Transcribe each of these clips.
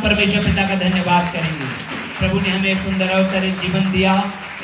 परमेश्वर पिता का धन्यवाद करेंगे। प्रभु ने हमें एक सुंदर अवसर जीवन दिया,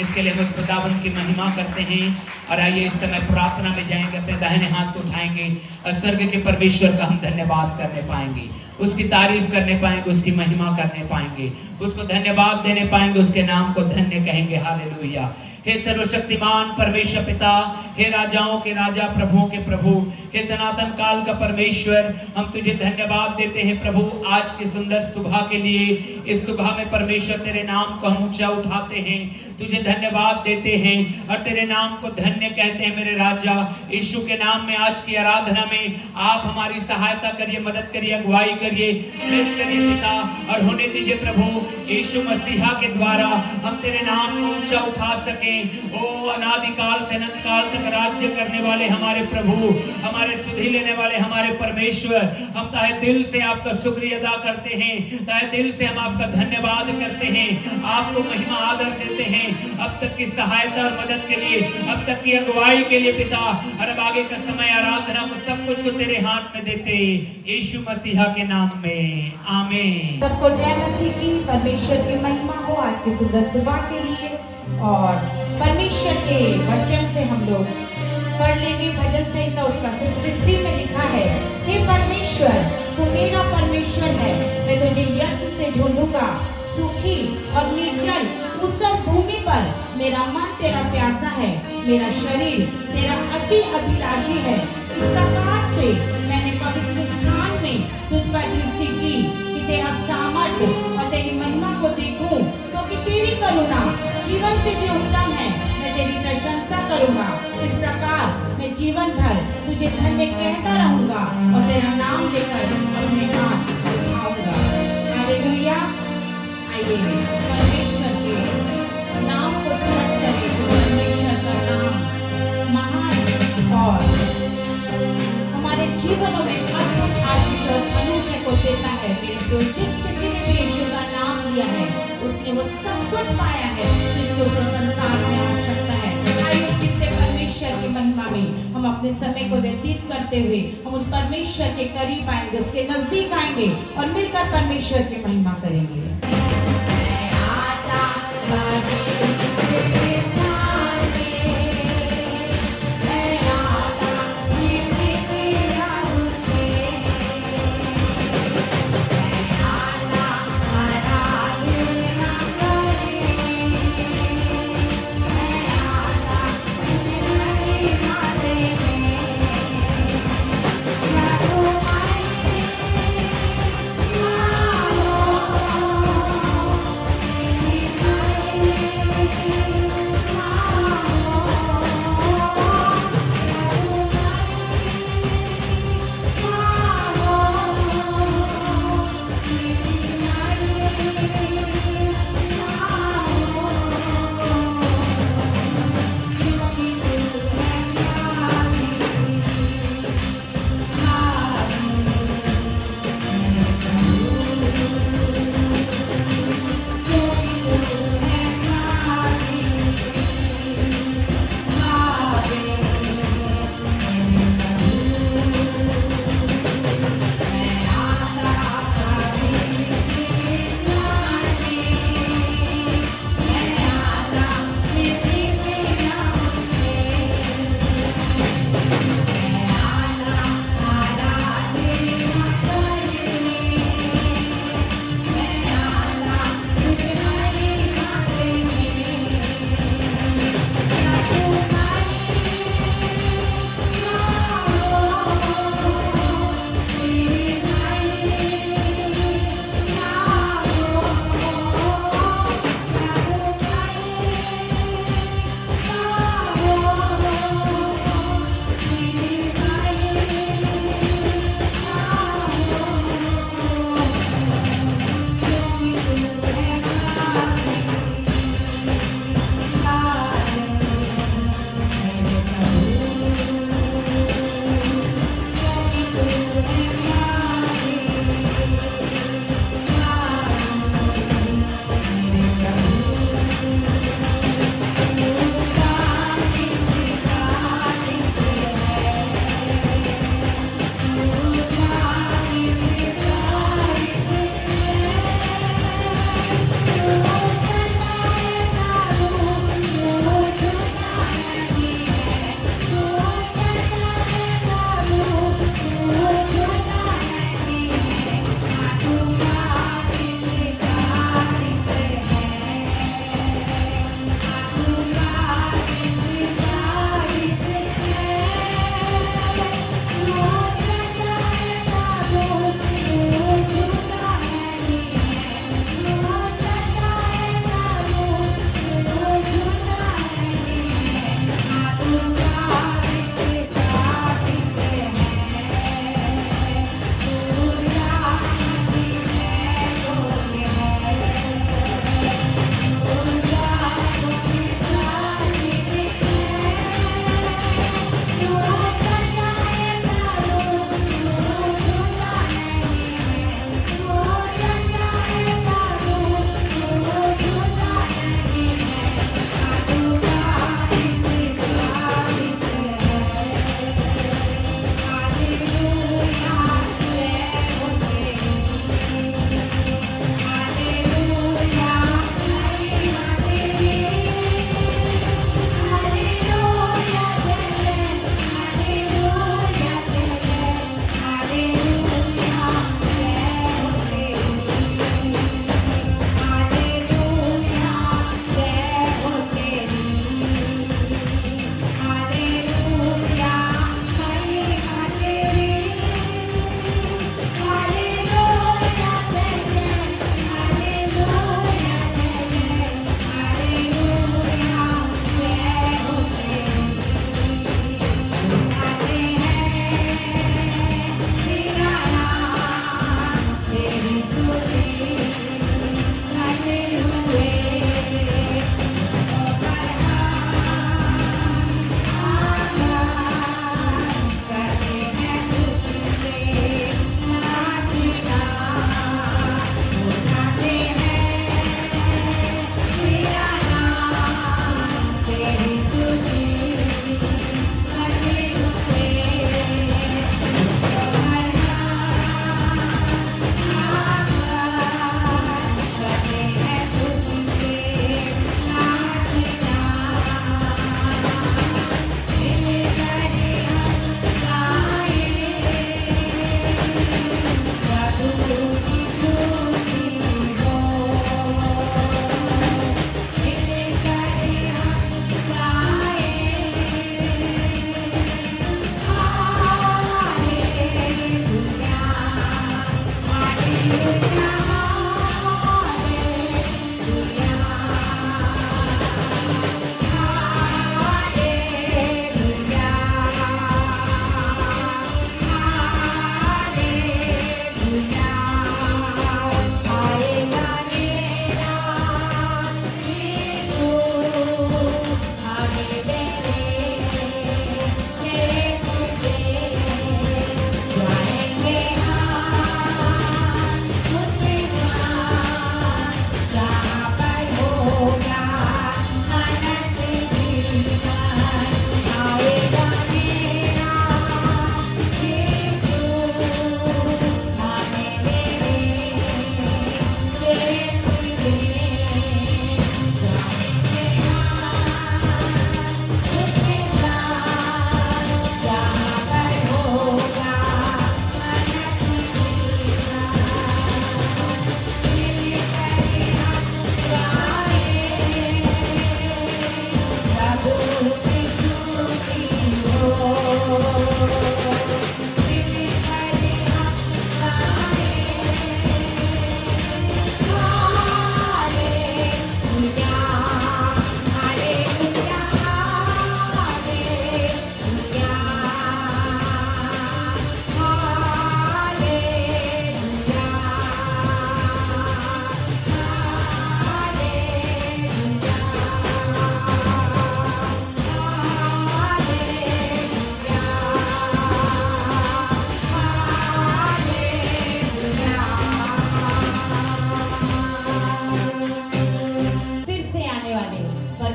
इसके लिए हम उस खुदावंद की महिमा करते हैं। और आइए इस समय प्रार्थना में जाएंगे, अपने दाहिने हाथ को उठाएंगे और स्वर्ग के परमेश्वर का हम धन्यवाद करने पाएंगे, उसकी तारीफ करने पाएंगे, उसकी महिमा करने पाएंगे, उसको धन्यवाद देने पाएंगे, उसके नाम को धन्य कहेंगे। हालेलुया। हे सर्वशक्तिमान परमेश्वर पिता, हे राजाओं के राजा, प्रभुओं के प्रभु, हे सनातन काल का परमेश्वर, हम तुझे धन्यवाद देते हैं प्रभु आज की सुंदर सुबह के लिए। इस सुबह में परमेश्वर तेरे नाम को हम ऊंचा उठाते हैं, तुझे धन्यवाद देते हैं और तेरे नाम को धन्य कहते हैं। मेरे राजा यीशु के नाम में आज की आराधना में आप हमारी सहायता करिए, मदद करिए, अगुवाई करिए, ब्लेस करिए पिता, और होने दीजिए प्रभु यीशु मसीहा के द्वारा हम तेरे नाम को ऊंचा उठा सके। ओ अनादिकाल से अनंत काल तक राज्य करने वाले हमारे प्रभु, हमारे सुधि लेने वाले हमारे परमेश्वर, हम ताहे दिल से आपका शुक्रिया अदा करते हैं, ताहे दिल से हम आपका धन्यवाद करते हैं, आपको महिमा आदर देते हैं अब तक की सहायता और मदद के लिए, अब तक की अगुवाई के लिए पिता। और अब आगे का समय आराधना को सब कुछ को तेरे हाथ में देते यीशु मसीहा के नाम में, आमीन। सबको जय मसीह की। परमेश्वर की महिमा हो आज की सुंदर सुबह के लिए। और परमेश्वर के वचन से हम लोग पढ़ लेंगे भजन संहिता उसका 63 में लिखा है, हे परमेश्वर तू मेरा परमेश्वर है, मैं तुझे यत्न से ढूंढूंगा, सूखी और निर्जल ऊसर भूमि पर मेरा मन तेरा प्यासा है, मेरा शरीर तेरा अति अभिलाषी है। इस प्रकार से मैंने पवित्र स्थान में तुझ पर दृष्टि की कि तेरा सामर्थ्य और तेरी महिमा को देखूं, क्योंकि तेरी करुणा जीवन से भी उत्तम है, मैं तेरी प्रशंसा करूंगा। इस प्रकार मैं जीवन भर तुझे धन्य कहता रहूंगा और तेरा नाम लेकर अपने हाथ उठाऊंगा। हालेलुया। आइए परमेश्वर के नाम को स्मरण करें। परमेश्वर का नाम महान और हमारे जीवनों में अद्भुत आशीष और अनुग्रह को देता है। मेरे जो जिस किसी ने भी यीशु का नाम लिया है उसने वो सब कुछ पाया है जिसको संसार में आवश्यकता है। आइए जितने परमेश्वर की महिमा में हम अपने समय को व्यतीत करते हुए हम उस परमेश्वर के करीब आएंगे, उसके नजदीक आएंगे और मिलकर परमेश्वर की महिमा करेंगे। Oh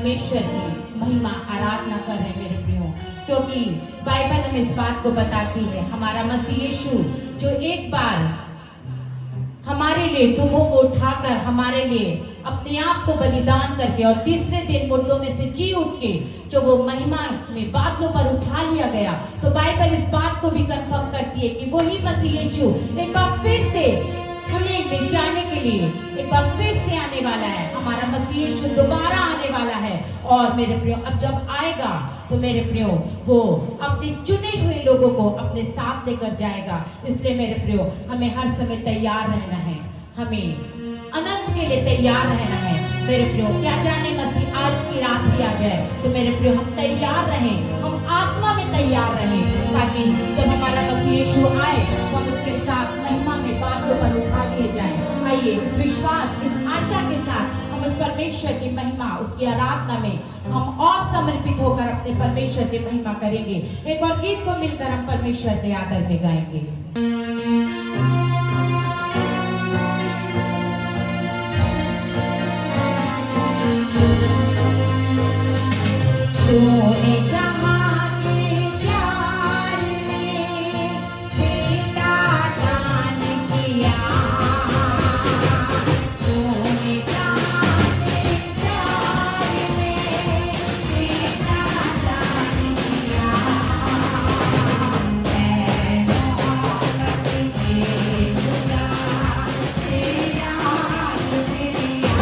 परमेश्वर की महिमा आराधना कर रहे हैं मेरे प्रियो, क्योंकि बाइबल हमें इस बात को बताती है हमारा मसीह यीशु जो एक बार हमारे लिए दुखों को उठाकर हमारे लिए अपने आप को बलिदान करके और तीसरे दिन मुर्दों में से जी उठ के जो वो महिमा में बादलों पर उठा लिया गया, तो बाइबल इस बात को भी कंफर्म करती है कि वही मसीह यीशु एक बार फिर से हमें ले जाने के लिए एक बार फिर से आने वाला है। हमारा मसीह यीशु दोबारा आने वाला है और मेरे प्रियो अब जब आएगा तो मेरे प्रियो वो अपने चुने हुए लोगों को अपने साथ लेकर जाएगा। इसलिए मेरे प्रियो हमें हर समय तैयार रहना है, हमें अनंत के लिए तैयार रहना है मेरे प्रियो। क्या जाने मसीह आज की रात ही आ जाए, तो मेरे प्रियो हम तैयार रहें, हम आत्मा में तैयार रहें, ताकि जब हमारा मसीह यीशु आए तो हम उसके साथ महिमा में बादलों पर उठा लिए जाएं। आइए इस विश्वास इस आशा के साथ हम उस परमेश्वर की महिमा उसकी आराधना में हम और समर्पित होकर अपने परमेश्वर की महिमा करेंगे। एक और गीत को मिलकर हम परमेश्वर के आदर में गाएंगे। तूने जहां के प्यार में बेटा दान किया, तूने जहां के प्यार में बेटा दान किया, मैं मोहब्बत के खुदा तेरा शुक्रिया,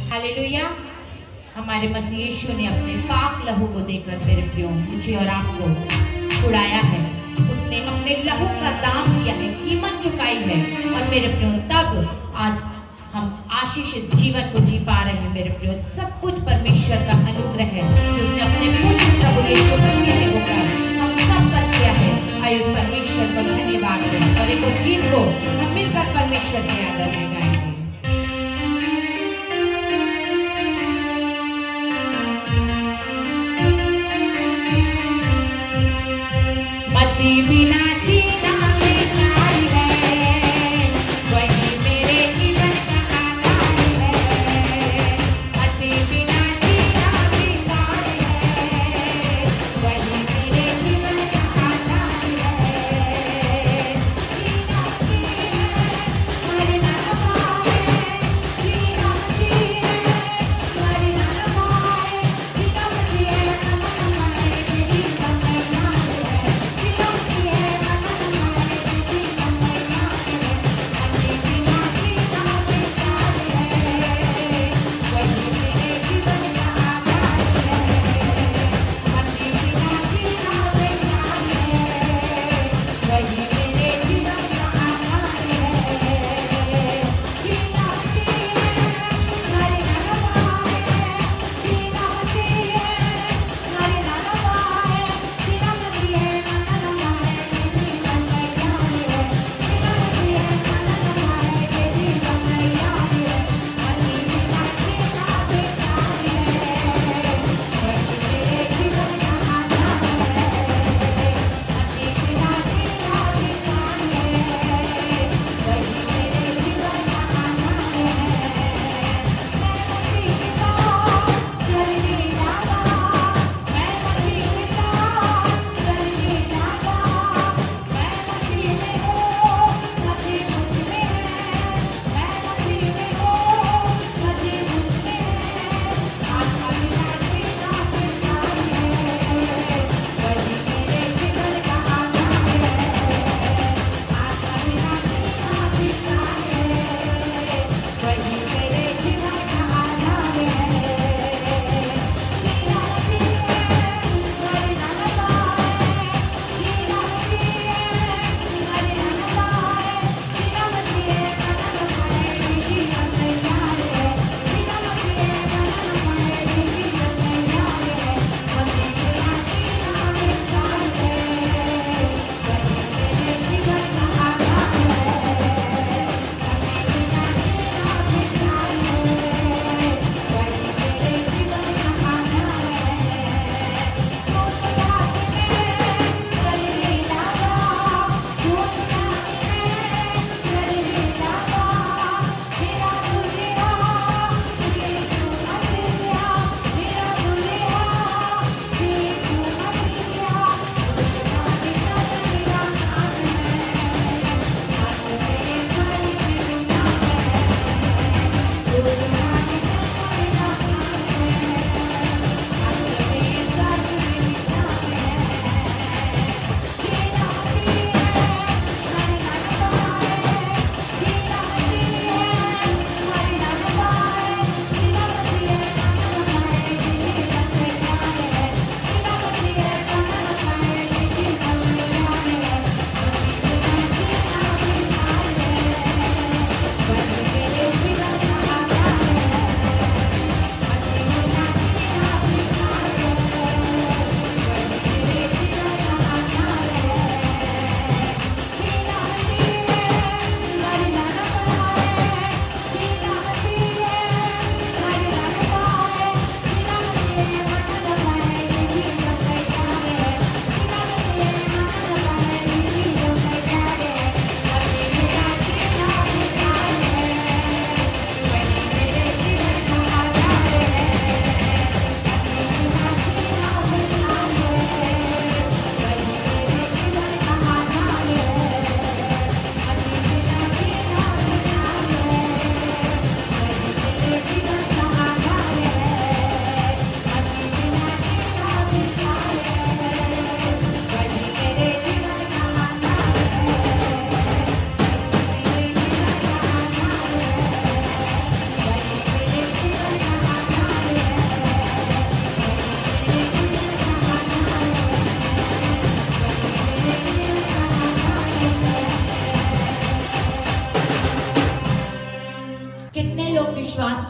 हालेलुया। हमारे मसीह यीशु ने अपने पाक लहू को देकर मेरे प्रियो मुझे और आपको छुड़ाया है। उसने अपने लहू का दाम दिया है, कीमत चुकाई है और मेरे प्रियो तब आज हम आशीषित जीवन को जी पा रहे हैं। मेरे प्रियो सब कुछ परमेश्वर का अनुग्रह है जो उसने अपने पूज्य प्रभु यीशु मसीह में होकर हम सब पर किया है। आइए उस परमेश्वर को धन्यवाद दें और एक गीत को हम मिलकर परमेश्वर के आदर में गाएंगे। मती बिना जीना बेकार है, वही मेरे जीवन का आधार है। मती बिना जीना बेकार है, वही मेरे जीवन का आधार है। जीना जी है, मरना है, जीना जी है, मरना है, जीना जी है, हमारे जीवन का आधार है।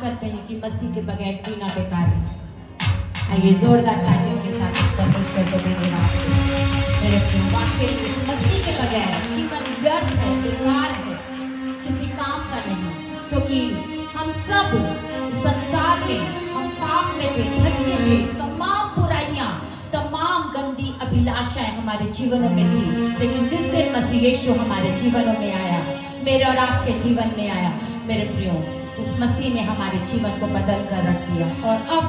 करते हैं कि मसीह के बगैर जीना बेकार है। आइए जोरदार तालियों के साथ परमेश्वर को धन्यवाद दें। मेरे प्रिय, वाकई मसीह के बगैर जीवन व्यर्थ है, बेकार है, किसी काम का नहीं। क्योंकि हम सब संसार में हम पाप में थे, भटके थे, तमाम बुराइयां, तमाम गंदी अभिलाषाएं हमारे जीवनों में थी। लेकिन जिस दिन मसीह यीशु हमारे जीवनों में आया, मेरे और आपके जीवन में आया, मेरे प्रियो, उस मसीह ने हमारे जीवन को बदल कर रख दिया। और अब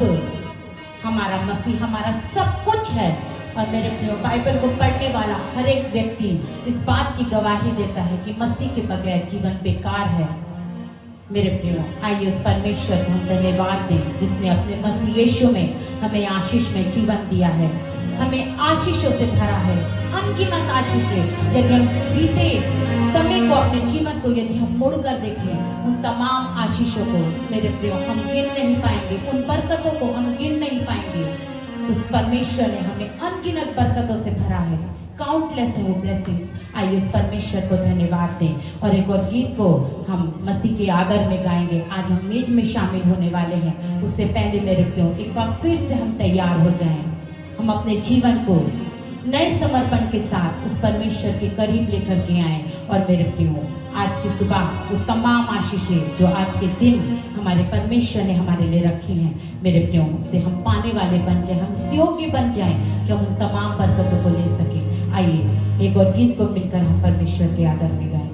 हमारा मसीह हमारा सब कुछ है। और मेरे प्रियो, बाइबल को पढ़ने वाला हर एक व्यक्ति इस बात की गवाही देता है कि मसीह के बगैर जीवन बेकार है। मेरे प्रियो, आइए उस परमेश्वर को हम धन्यवाद दें जिसने अपने मसीह यीशु में हमें आशीष में जीवन दिया है, हमें आशीषों से भरा है, अनगिनत आशीषें। यदि हम बीते समय को, अपने जीवन को यदि हम मुड़कर देखें, उन तमाम आशीषों को मेरे प्रियो हम गिन नहीं पाएंगे, उन बरकतों को हम गिन नहीं पाएंगे। उस परमेश्वर ने हमें अनगिनत बरकतों से भरा है, काउंटलेस है वो ब्लेसिंग्स। आइए उस परमेश्वर को धन्यवाद दें। और एक और गीत को हम मसीह के आदर में गाएंगे। आज हम मेज में शामिल होने वाले हैं, उससे पहले मेरे प्रियो एक बार फिर से हम तैयार हो जाएं। हम अपने जीवन को नए समर्पण के साथ उस परमेश्वर के करीब लेकर के आएं। और मेरे प्रियो, आज की सुबह वो तमाम आशीषें जो आज के दिन हमारे परमेश्वर ने हमारे लिए रखी हैं, मेरे प्रियो, उससे हम पाने वाले बन जाएं, हम योग्य बन जाएं कि हम उन तमाम बरकतों को ले सकें। आइए एक और गीत को मिलकर हम परमेश्वर के आदर में गाएंगे।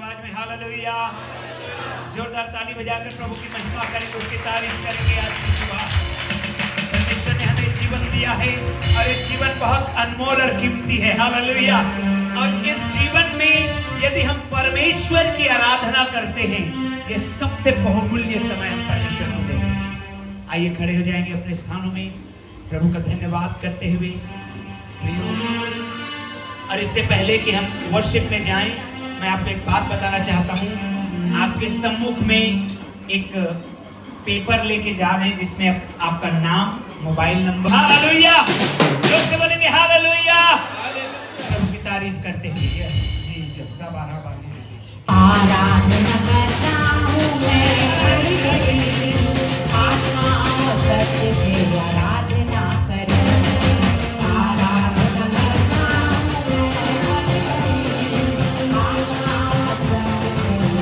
आवाज में हालेलुया। जोरदार ताली बजाकर प्रभु की महिमा करेंगे, उसकी तारीफ करेंगे। आज की सुबह परमेश्वर ने हमें जीवन दिया है और ये जीवन बहुत अनमोल और कीमती है। हालेलुया। और इस जीवन में यदि हम परमेश्वर की आराधना करते हैं, ये सबसे बहुमूल्य समय हम परमेश्वर को देते हैं। आइए खड़े हो जाएंगे अपने स्थानों में, प्रभु का धन्यवाद करते हुए। और इससे पहले कि हम वर्शिप में जाएं, मैं आपको एक बात बताना चाहता हूं। आपके सम्मुख में एक पेपर लेके जा रहे हैं जिसमें आपका नाम, मोबाइल नंबर। हालेलुया। जोर से बोलेंगे हालेलुया। प्रभु की तारीफ करते हुए। जीसस सब आराधना करता हूँ मैं, आत्मा और सत्य से आराधना करूँ। आराधना करता हूँ मैं, आत्मा और सत्य से आराधना करूँ।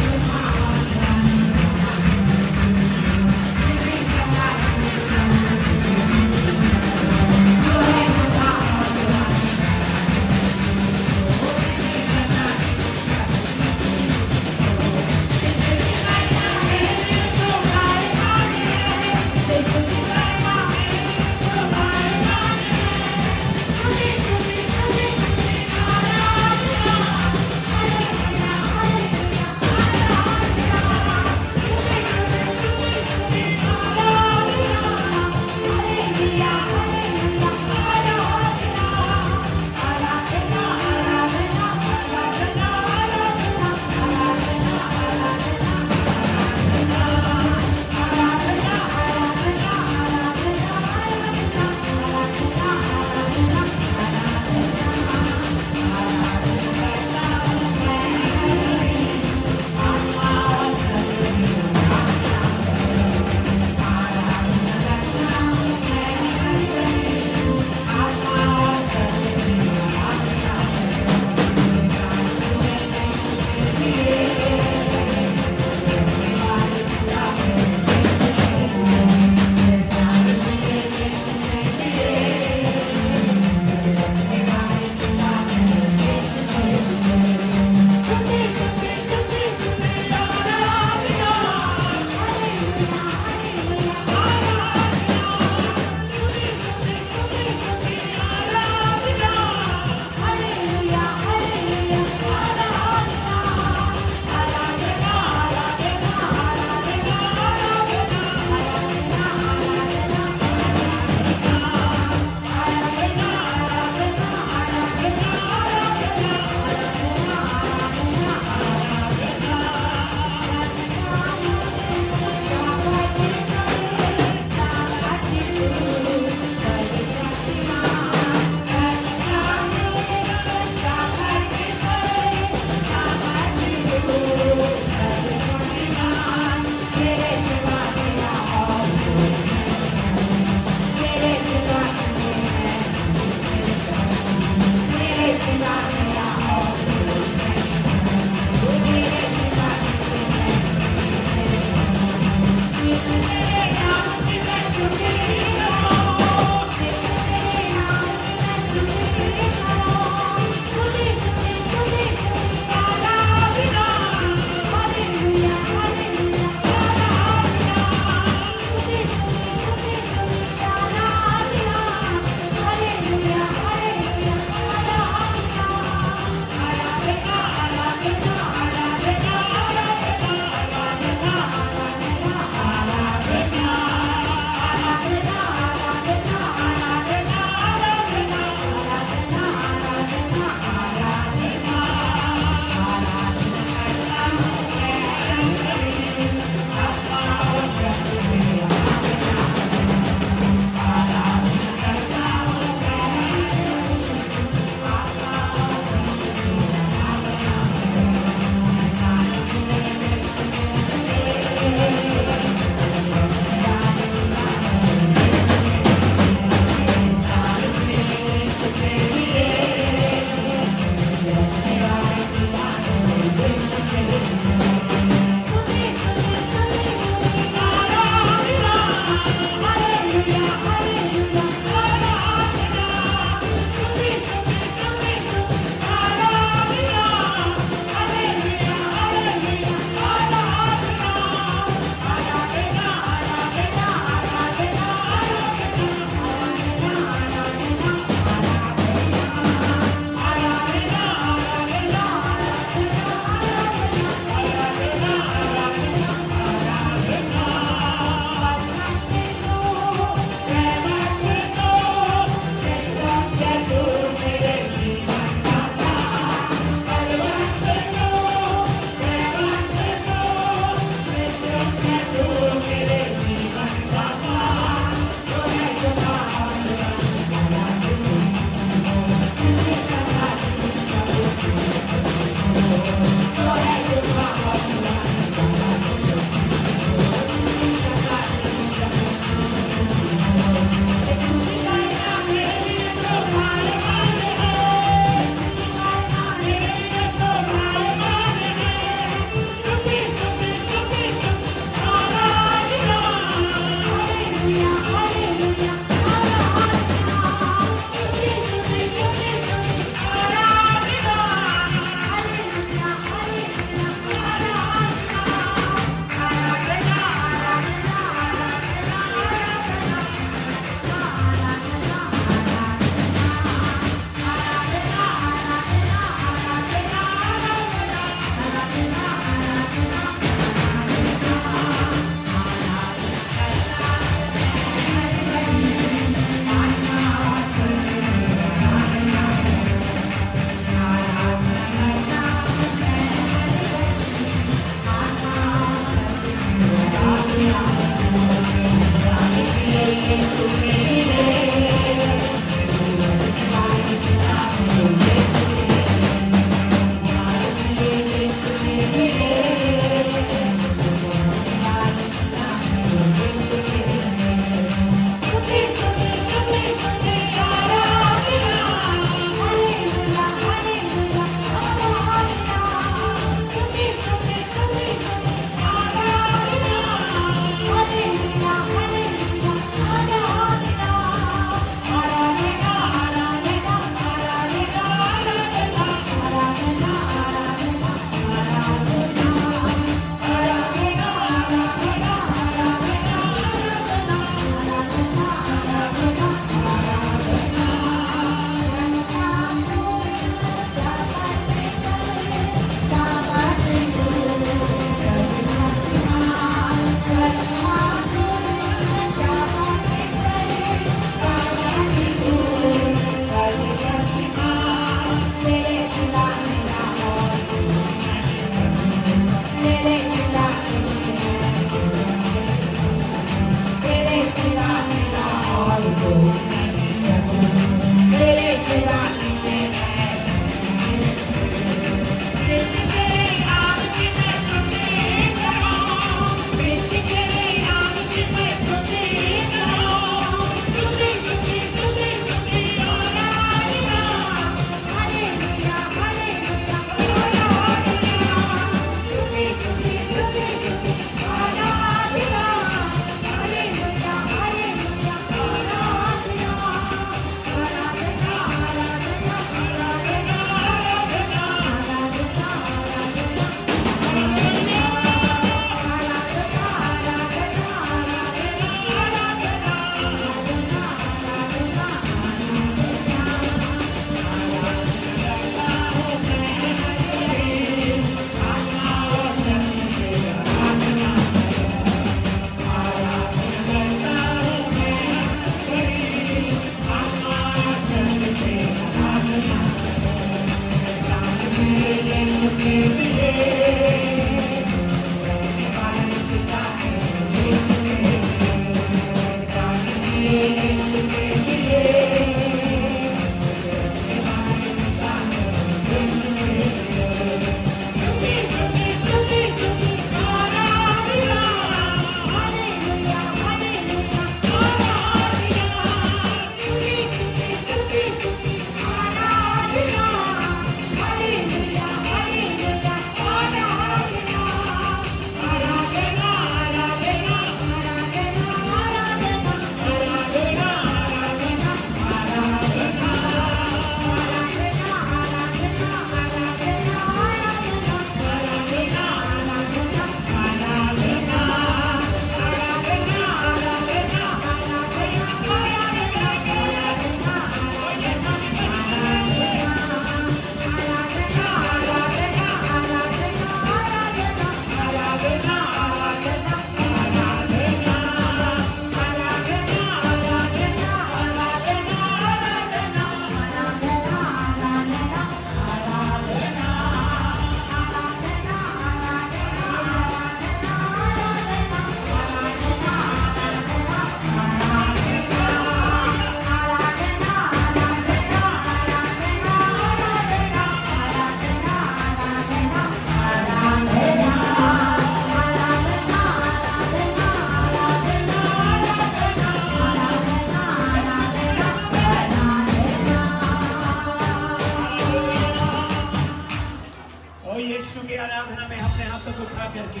आराधना में अपने हाथों को उठा करके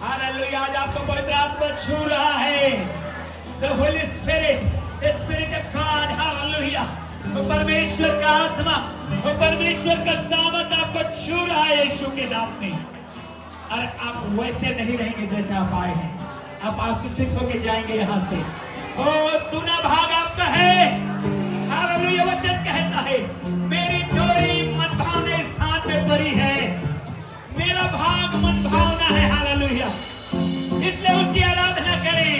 हालेलुया, आज आपको पवित्र आत्मा छू रहा है। The Holy Spirit, the Spirit of God, hallelujah, वो परमेश्वर का आत्मा, वो परमेश्वर का सामर्थ आपको छू रहा है यीशु के नाम में। और आप वैसे नहीं रहेंगे जैसे आप आए हैं, आप आशीषित होके जाएंगे यहाँ से। ओ दूना भाग आपका है, हालेलुया। वचन कहता है मेरी डोरी मन भावने स्थान पे पड़ी है, मेरा भाग मन भावना है, हालेलुया। इसलिए उसकी आराधना करें।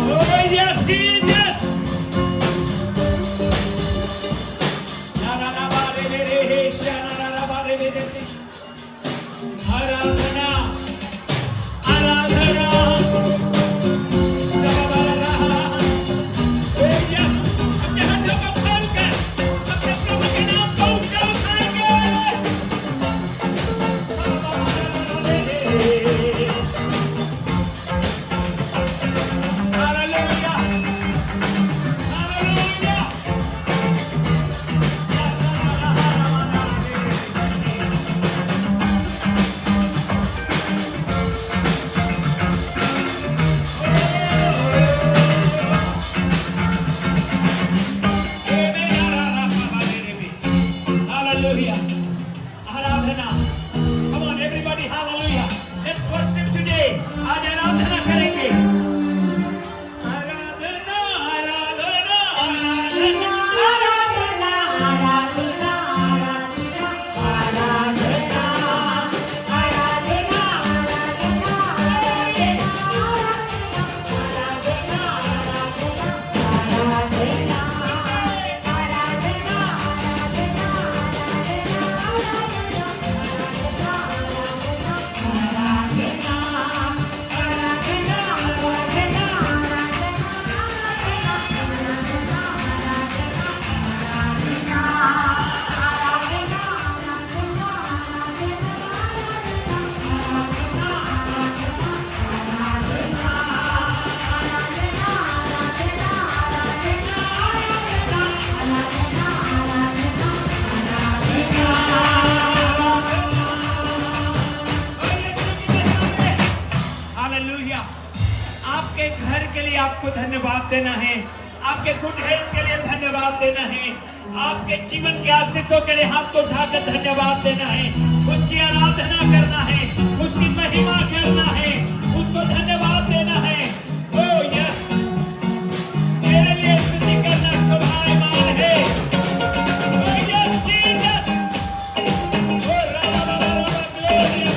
ओ यस जीसस, नारा बारे मेरे हे नारा बारे मेरे आराधना आराधना आपके घर के लिए आपको धन्यवाद देना है, आपके गुड हेल्थ के लिए धन्यवाद देना है, आपके जीवन के आशीषों के लिए हाथ को उठाकर धन्यवाद देना है, उसकी आराधना करना है, उसकी महिमा करना है, उसको धन्यवाद देना है। ओ यस, तेरे लिए स्तुति करना शोभायमान है। ओ यस जीसस, ओ रामा रामा रामा ग्लोरिया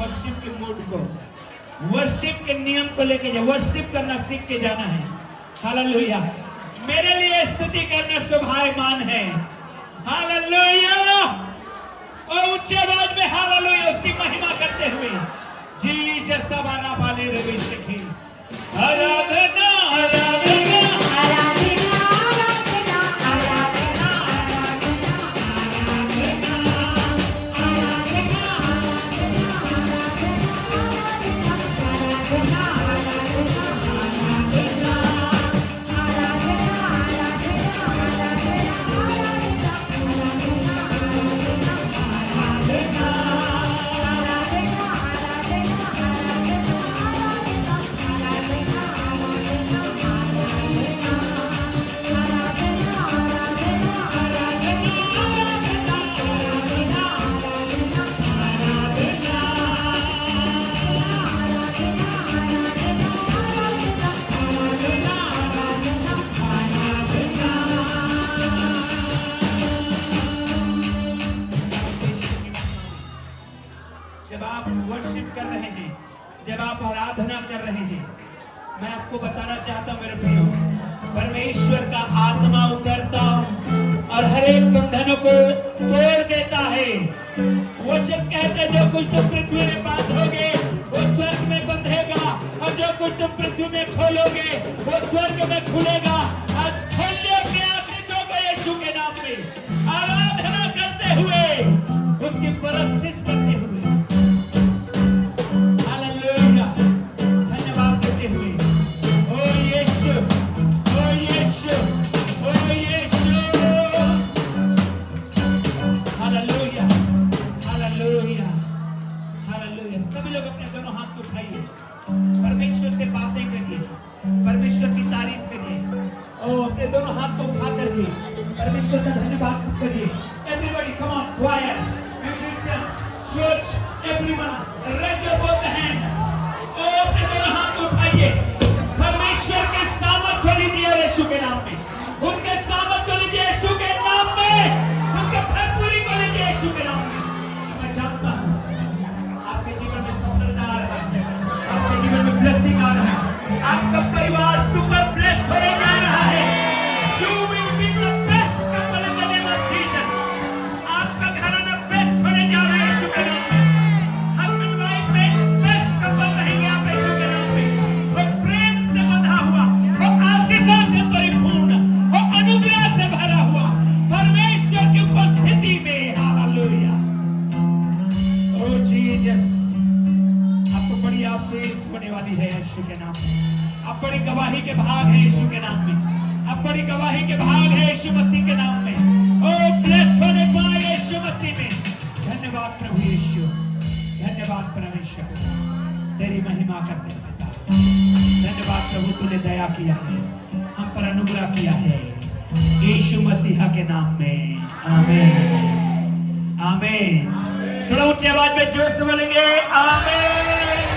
वर्शिप के मूड को, वर्शिप के नियम को लेके जाए, वर्शिप करना सीख के जाना है। हालेलुया। मेरे लिए स्तुति करना शोभायमान है। हालेलुया। और ऊंचे आवाज में हालेलुया उसकी महिमा करते हुए जीसस सवाना वाले रविश की आराधना आराधना जब आप वर्शिप कर रहे हैं, जब आप आराधना कर रहे हैं, मैं आपको बताना चाहता हूं मेरे प्रियो, परमेश्वर का आत्मा उतरता और हर एक बंधनों को तोड़ देता है। वो जब कहते जो कुछ तुम पृथ्वी में बांधोगे वो स्वर्ग में बंधेगा, और जो कुछ तुम पृथ्वी में खोलोगे वो स्वर्ग में खुलेगा। आज खोलिए अपने आंखें को यीशु के नाम में आराधना करते हुए, उसकी परस्तिश करते हुए, परमेश्वर से बातें करिए, परमेश्वर की तारीफ करिए, और अपने दोनों हाथ को उठा करके परमेश्वर का धन्यवाद करिए। Everybody come on, choir, musician, church, everyone, raise your both hands, और अपने दोनों हाथ को उठाइए। परमेश्वर के सामर्थ्य लीजिए यीशु के नाम में, उनके सामर्थ्य लीजिए यीशु के नाम में, उनके भरपूरी को लीजिए यीशु के नाम में। मैं जानता हूं आपके जीवन में सफलता आ रहा है, आपके जीवन में ब्लेसिंग आ रहा है, आपका परिवार सुपर ब्लेस्ड होने जा रहा है। You will be the best couple in the name of Jesus. आपका घराना बेस्ट होने जा रहा है यीशु के नाम में। हस्बैंड वाइफ में बेस्ट कपल रहेंगे आप यीशु के नाम में। वो प्रेम से बंधा हुआ, वो आशीषों से परिपूर्ण, वो अनुग्रह से भरा हुआ परमेश्वर की उपस्थिति में। हालेलुया। ओ जीसस, आपको बड़ी आशीष होने वाली है यीशु के नाम में। आप बड़ी गवाही के भाग है यीशु के नाम में, आप बड़ी गवाही के भाग है यीशु मसीह के नाम में। ओ ब्लेस्ड होने पाए यीशु मसीह में। धन्यवाद प्रभु यीशु, धन्यवाद परमेश्वर, तेरी महिमा करते हैं पिता। धन्यवाद प्रभु, तूने दया किया है, हम पर अनुग्रह किया है, यीशु मसीहा के नाम में। आमीन, आमीन। थोड़ा ऊंची आवाज में जोर से बोलेंगे आमीन।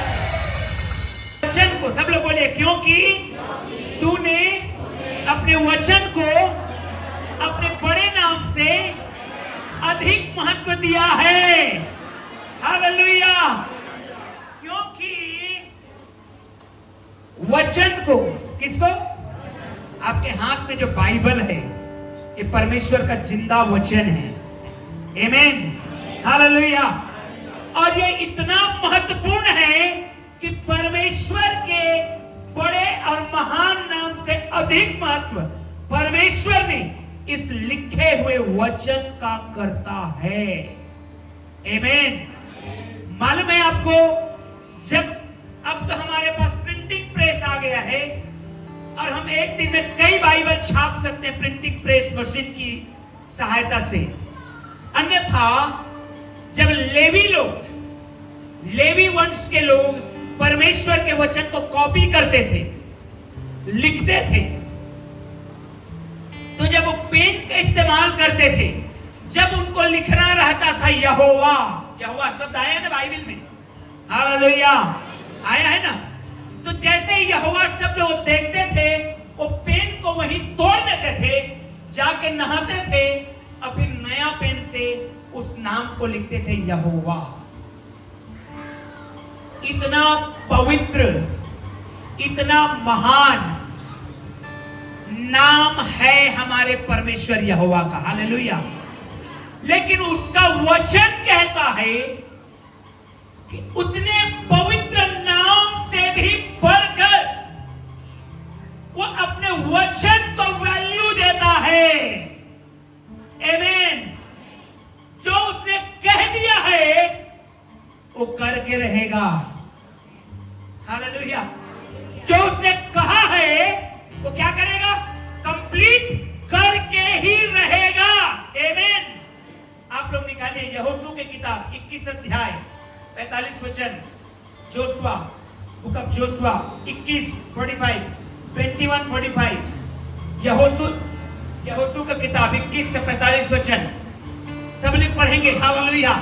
वचन को सब लोग बोलिए, क्योंकि तूने अपने वचन को अपने बड़े नाम से अधिक महत्व दिया है। हालेलुया। क्योंकि वचन को, किसको? आपके हाथ में जो बाइबल है ये परमेश्वर का जिंदा वचन है। आमीन, हालेलुया। और ये इतना महत्वपूर्ण है कि परमेश्वर के बड़े और महान नाम से अधिक महत्व परमेश्वर ने इस लिखे हुए वचन का करता है। आमीन। मालूम है आपको, जब अब तो हमारे पास प्रिंटिंग प्रेस आ गया है और हम एक दिन में कई बाइबल छाप सकते हैं प्रिंटिंग प्रेस मशीन की सहायता से। अन्यथा जब लेवी वंश के लोग परमेश्वर के वचन को कॉपी करते थे, लिखते थे, तो जब वो पेन का इस्तेमाल करते थे, जब उनको लिखना रहता था यहोवा, यहोवा शब्द आया है ना बाइबल में, हालेलुया, आया है ना, तो जैसे ही यहोवा शब्द वो देखते थे, वो पेन को वहीं तोड़ देते थे, जाके नहाते थे और फिर नया पेन से उस नाम को लिखते थे यहोवा। इतना पवित्र, इतना महान नाम है हमारे परमेश्वर यहोवा का, हालेलुया। लेकिन उसका वचन कहता है कि उतने पवित्र नाम से भी बढ़कर वो अपने वचन को वैल्यू देता है। आमीन। जो उसने कह दिया है वो करके रहेगा, हालेलुया। जो उसने कहा है वो क्या करेगा? कंप्लीट करके ही रहेगा। आमीन। आप लोग निकालिए यहोशू की किताब 21 अध्याय 45 वचन, जोशुआ, बुक ऑफ जोशुआ 21:45, 21:45, यहोशू का किताब 21 का 45 वचन सब लोग पढ़ेंगे, हालेलुया।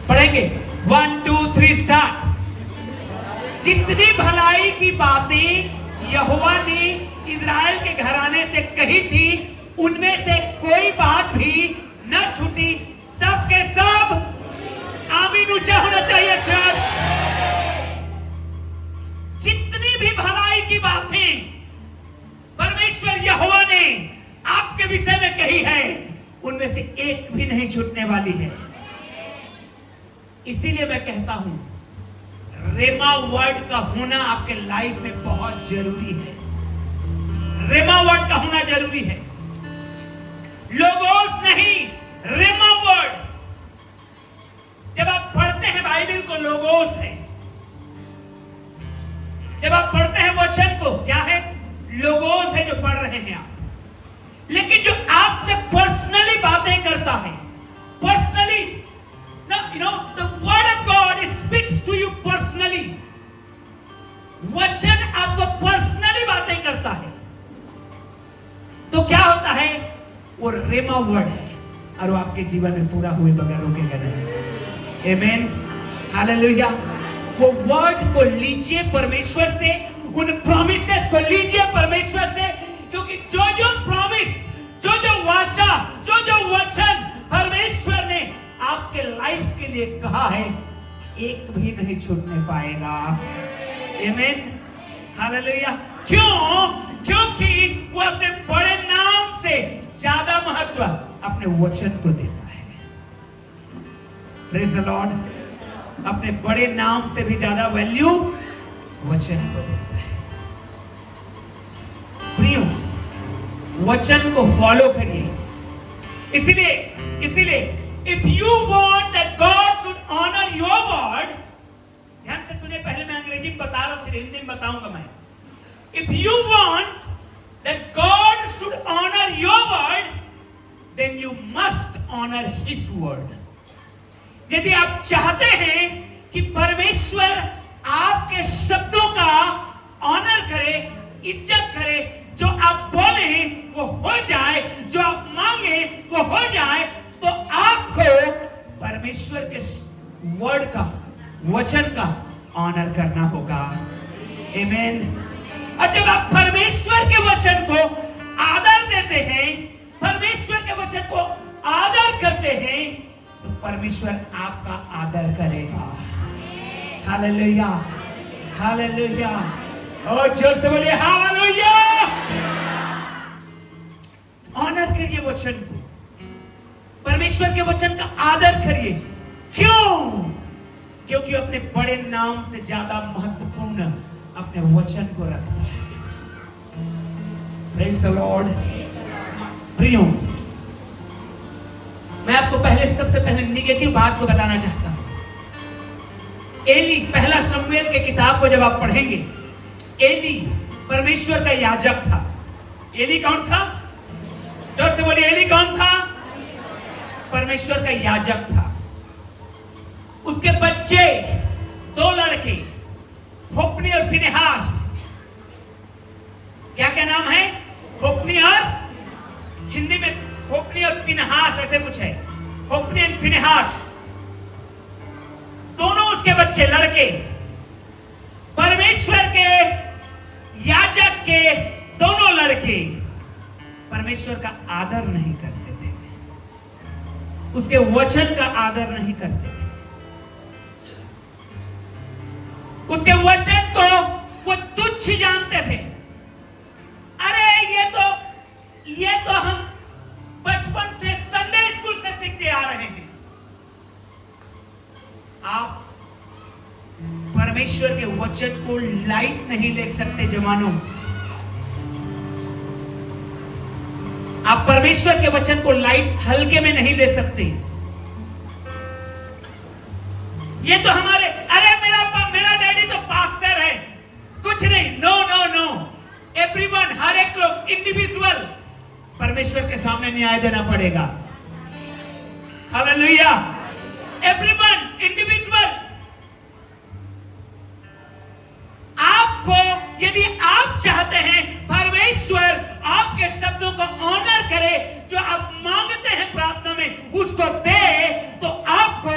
पढ़ेंगे 1 2 3 स्टार्ट। जितनी भलाई की बातें यहोवा ने इज़राइल के घराने से कही थी, उनमें से कोई बात भी न छूटी, सब के सब। आमीन ऊंचा होना चाहिए चर्च। जितनी भी भलाई की बातें परमेश्वर यहोवा ने आपके विषय में कही है, उनमें से एक भी नहीं छूटने वाली है। इसीलिए मैं कहता हूं, रेमा वर्ड का होना आपके लाइफ में बहुत जरूरी है। रेमा वर्ड का होना जरूरी है, लोगोस नहीं, रेमा वर्ड। जब आप पढ़ते हैं बाइबल को, लोगोस है। जब आप पढ़ते हैं वचन को, क्या है? लोगोस है जो पढ़ रहे हैं आप। लेकिन जो आपसे पर्सनली बातें करता है, personally, the word of God speaks to you personally. वचन आपको पर्सनली बातें करता है, तो क्या होता है? वो रेमा वर्ड है और वो आपके जीवन में पूरा हुए बगैर रुकेगा नहीं। आमीन, हालेलुया। वो वर्ड को लीजिए परमेश्वर से, उन प्रॉमिसेस को लीजिए परमेश्वर से, क्योंकि जो जो प्रॉमिस, जो जो वाचा, जो जो वचन परमेश्वर ने आपके लाइफ के लिए कहा है, एक भी नहीं छूटने पाएगा। आमीन, हालेलुया। क्यों? क्योंकि वो अपने बड़े नाम से ज्यादा महत्व अपने वचन को देता है। Praise the Lord. अपने बड़े नाम से भी ज्यादा वैल्यू वचन को देता है। प्रियो, वचन को फॉलो करिए। इसीलिए if you want that God should honour your word, ध्यान से सुनिए, पहले मैं अंग्रेजी में बता रहा हूं, फिर हिंदी में बताऊंगा मैं। If you want that God should honour your word, then you must honour his word. यदि आप चाहते हैं कि परमेश्वर आपके शब्दों का ऑनर करे, इज्जत करे, जो आप बोले वो हो जाए, जो आप मांगे वो हो जाए, तो आपको परमेश्वर के वर्ड का, वचन का ऑनर करना होगा। आमीन। और जब आप परमेश्वर के वचन को आदर देते हैं, परमेश्वर के वचन को आदर करते हैं, तो परमेश्वर आपका आदर करेगा। Hallelujah, hallelujah. और जोर से बोलिए हालेलुया। ऑनर करिए वचन को, परमेश्वर के वचन का आदर करिए। क्यों? क्योंकि अपने बड़े नाम से ज्यादा महत्वपूर्ण अपने वचन को रखता है। Praise the Lord. प्रियो, मैं आपको सबसे पहले निगेटिव बात को बताना चाहता हूं। एली, पहला शमूएल के किताब को जब आप पढ़ेंगे, एली परमेश्वर का याजक था। एली कौन था? जोर से बोलिए, एली कौन था? परमेश्वर का याजक था। उसके बच्चे, 2 लड़के, होप्नी और फिनेहास। क्या क्या नाम है? होप्नी और, हिंदी में होप्नी और फिनेहास ऐसे कुछ है, होप्नी एंड फिनेहास, दोनों उसके बच्चे, लड़के, परमेश्वर के याजक के दोनों लड़के परमेश्वर का आदर नहीं करते थे। उसके वचन का आदर नहीं करते थे। उसके वचन को वो तुच्छ जानते थे। अरे ये तो हम बचपन से संडे स्कूल से सीखते आ रहे हैं। आप परमेश्वर के वचन को लाइट नहीं ले सकते जवानों। आप परमेश्वर के वचन को लाइट हल्के में नहीं ले सकते। ये तो हमारे, अरे मेरा डैडी तो पास्टर है, कुछ नहीं। नो नो नो, एवरीवन, हर एक लोग इंडिविजुअल परमेश्वर के सामने न्याय देना पड़ेगा। हालेलुया। Everyone individual. आपको, यदि आप चाहते हैं परमेश्वर आपके शब्दों को ऑनर करे, जो आप मांगते हैं प्रार्थना में उसको दे, तो आपको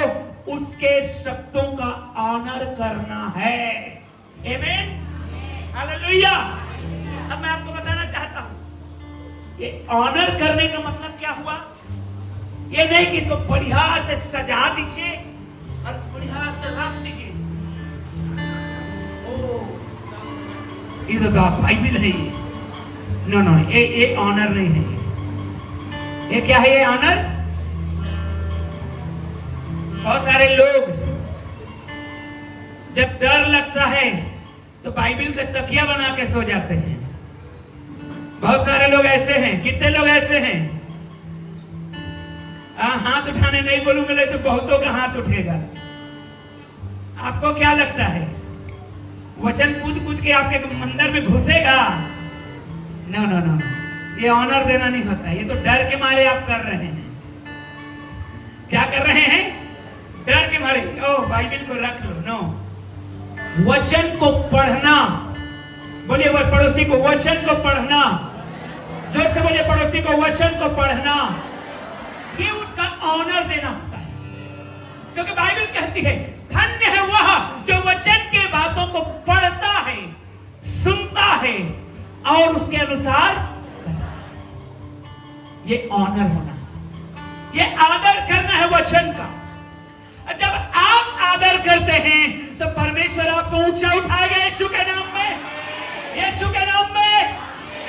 उसके शब्दों का ऑनर करना है। आमीन, हालेलुया। अब मैं आपको बताना चाहता हूं, ये ऑनर करने का मतलब क्या हुआ। ये नहीं कि इसको बढ़िया से सजा दीजिए और बढ़िया से रख दीजिए। इधर तो आप बाइबल है ये। नो नो, ये ऑनर नहीं है। ये क्या है? ये ऑनर। बहुत सारे लोग जब डर लगता है तो बाइबल का तकिया बना के सो जाते हैं। बहुत सारे लोग ऐसे हैं। कितने लोग ऐसे हैं? हाथ उठाने नहीं बोलूंगा, नहीं तो बहुतों का हाथ उठेगा। आपको क्या लगता है वचन कूद कूद के आपके मंदिर में घुसेगा? नो नो नो, ये ऑनर देना नहीं होता। ये तो डर के मारे आप कर रहे हैं। क्या कर रहे हैं? डर के मारे। ओ बाइबल को रख लो। नो, वचन को पढ़ना। बोलिए वो पड़ोसी को, वचन को पढ़ना। जोर से बोलिए, पड़ोसी को वचन को पढ़ना। ये उसका ऑनर देना होता है, क्योंकि बाइबल कहती है धन्य है वह जो वचन के बातों को पढ़ता है, सुनता है और उसके अनुसार करता है। ये ऑनर होना, ये आदर करना है वचन का। जब आप आदर करते हैं तो परमेश्वर आपको ऊंचा उठाएगा यीशु के नाम में। यीशु के नाम में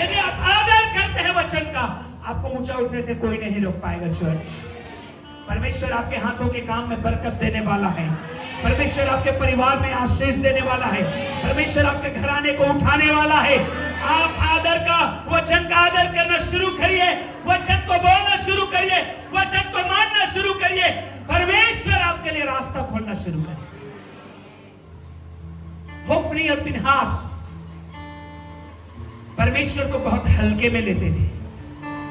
यदि आप आदर करते हैं वचन का, आपको ऊंचा उठने से कोई नहीं रोक पाएगा। चर्च, परमेश्वर आपके हाथों के काम में बरकत देने वाला है। परमेश्वर आपके परिवार में आशीष देने वाला है। परमेश्वर आपके घराने को उठाने वाला है। आप आदर का, वचन का आदर करना शुरू करिए। वचन को बोलना शुरू करिए। वचन को मानना शुरू करिए। परमेश्वर आपके लिए रास्ता खोलना शुरू करिए। होप्नी और फिनहास परमेश्वर को बहुत हल्के में लेते थे।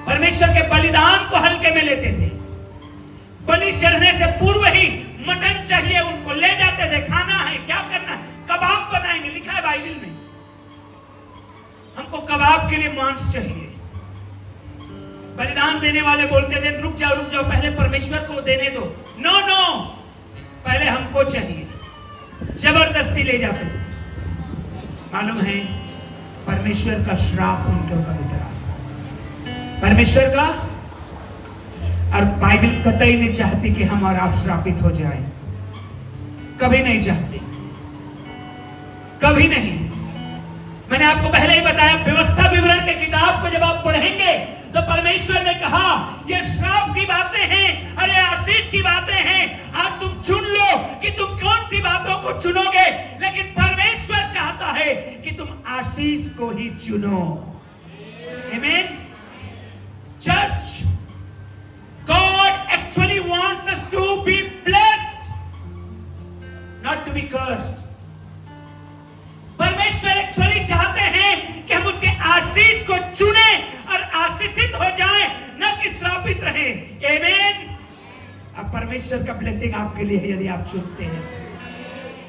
परमेश्वर के बलिदान को हल्के में लेते थे। बलि चढ़ने से पूर्व ही मटन चाहिए, उनको ले जाते थे। खाना है, क्या करना है? कबाब बनाएंगे, लिखा है बाइबल में। हमको कबाब के लिए मांस चाहिए। बलिदान देने वाले बोलते थे रुक जाओ पहले परमेश्वर को देने दो। नो नो, पहले हमको चाहिए। जबरदस्ती ले जाते थे। मालूम है परमेश्वर का श्राप उनके ऊपर उतरा। परमेश्वर का, और बाइबल कतई नहीं चाहती कि हम और आप श्रापित हो जाएं। कभी नहीं चाहती, कभी नहीं। मैंने आपको पहले ही बताया, व्यवस्था विवरण के किताब को जब आप पढ़ेंगे तो परमेश्वर ने कहा ये श्राप की बातें हैं, अरे आशीष की बातें हैं। आप तुम चुन लो कि तुम कौन सी बातों को चुनोगे, लेकिन परमेश्वर चाहता है कि तुम आशीष को ही चुनो। आमीन। Church, God actually wants us to be blessed, not to be cursed. परमेश्वर एक्चुअली चाहते हैं कि हम उसके आशीष को चुने और आशीषित हो जाएं, न कि श्रापित रहें। आमीन। अब परमेश्वर का ब्लेसिंग आपके लिए है यदि आप चुनते हैं।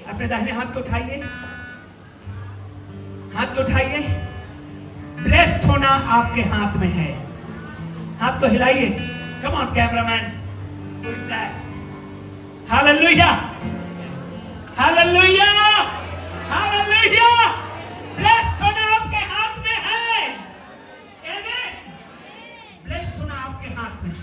अपने दाहिने हाथ को उठाइए, हाथ को उठाइए। ब्लेस्ड होना आपके हाथ में है। हाथ को हिलाइए। Come on cameraman, do that. Hallelujah, hallelujah, hallelujah. Blessed होना आपके हाथ में है। आमीन। ब्लेस्ड होना आपके हाथ में।